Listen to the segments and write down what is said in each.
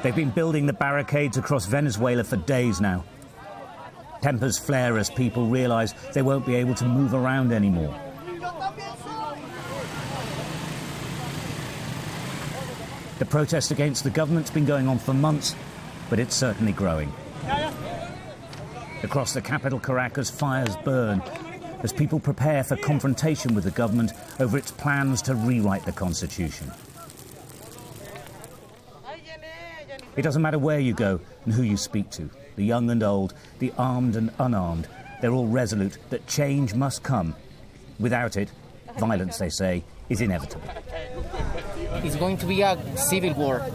They've been building the barricades across Venezuela for days now. Tempers flare as people realise they won't be able to move around anymore. The protest against the government's been going on for months, but it's certainly growing. Across the capital, Caracas, fires burn as people prepare for confrontation with the government over its plans to rewrite the constitution. It doesn't matter where you go and who you speak to, the young and old, the armed and unarmed, they're all resolute that change must come. Without it, violence, they say, is inevitable. It's going to be a civil war,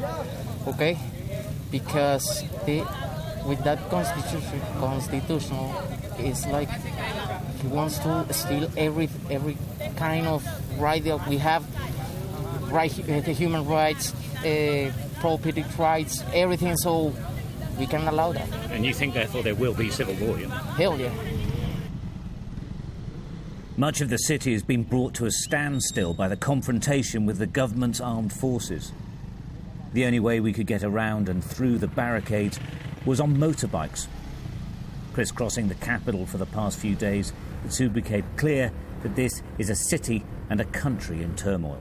okay? Because with that constitutional, it's like he wants to steal every kind of right that we have, the human rights, property rights, everything, so we can allow that. And you think, therefore, there will be civil war? Hell yeah. Much of the city has been brought to a standstill by the confrontation with the government's armed forces. The only way we could get around and through the barricades was on motorbikes. Crisscrossing the capital for the past few days, it soon became clear that this is a city and a country in turmoil.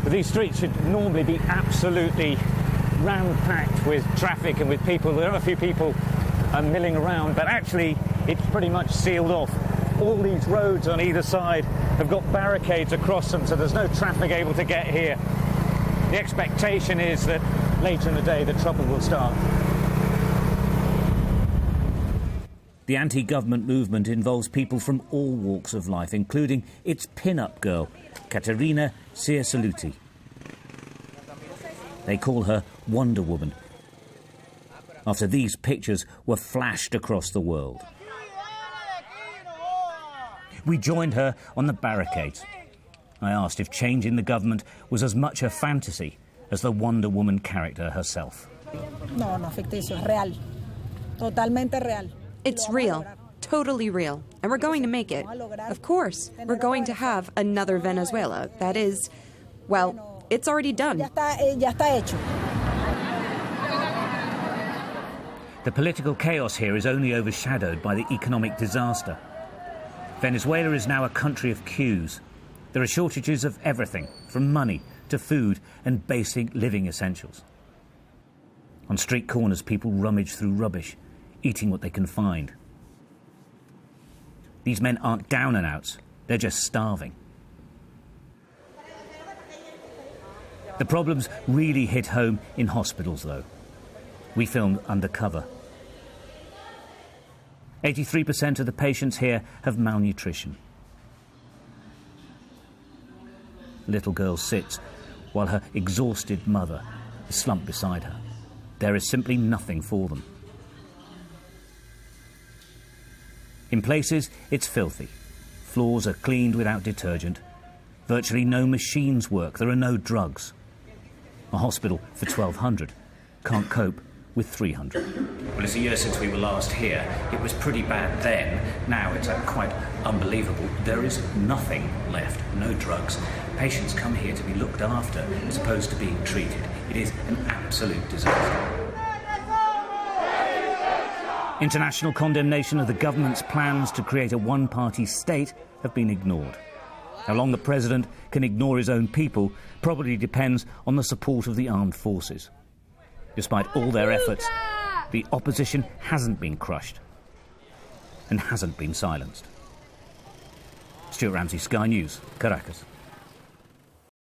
But these streets should normally be absolutely ram-packed with traffic and with people. There are a few people milling around, but actually it's pretty much sealed off. All these roads on either side have got barricades across them, so there's no traffic able to get here. The expectation is that later in the day the trouble will start. The anti-government movement involves people from all walks of life, including its pin-up girl, Caterina Ciasaluti. They call her Wonder Woman, after these pictures were flashed across the world. We joined her on the barricades. I asked if changing the government was as much a fantasy as the Wonder Woman character herself. No, ficticio, real. Totalmente real. It's real, totally real, and we're going to make it. Of course, we're going to have another Venezuela. That is, well, it's already done. Ya está hecho. The political chaos here is only overshadowed by the economic disaster. Venezuela is now a country of queues. There are shortages of everything, from money to food and basic living essentials. On street corners, people rummage through rubbish, eating what they can find. These men aren't down and outs, they're just starving. The problems really hit home in hospitals, though. We filmed undercover. 83% of the patients here have malnutrition. A little girl sits while her exhausted mother is slumped beside her. There is simply nothing for them. In places, it's filthy. Floors are cleaned without detergent. Virtually no machines work. There are no drugs. A hospital for 1,200 can't cope with 300. Well, it's a year since we were last here. It was pretty bad then. Now it's quite unbelievable. There is nothing left, no drugs. Patients come here to be looked after as opposed to being treated. It is an absolute disaster. International condemnation of the government's plans to create a one-party state have been ignored. How long the president can ignore his own people probably depends on the support of the armed forces. Despite all their efforts, the opposition hasn't been crushed and hasn't been silenced. Stuart Ramsay, Sky News, Caracas.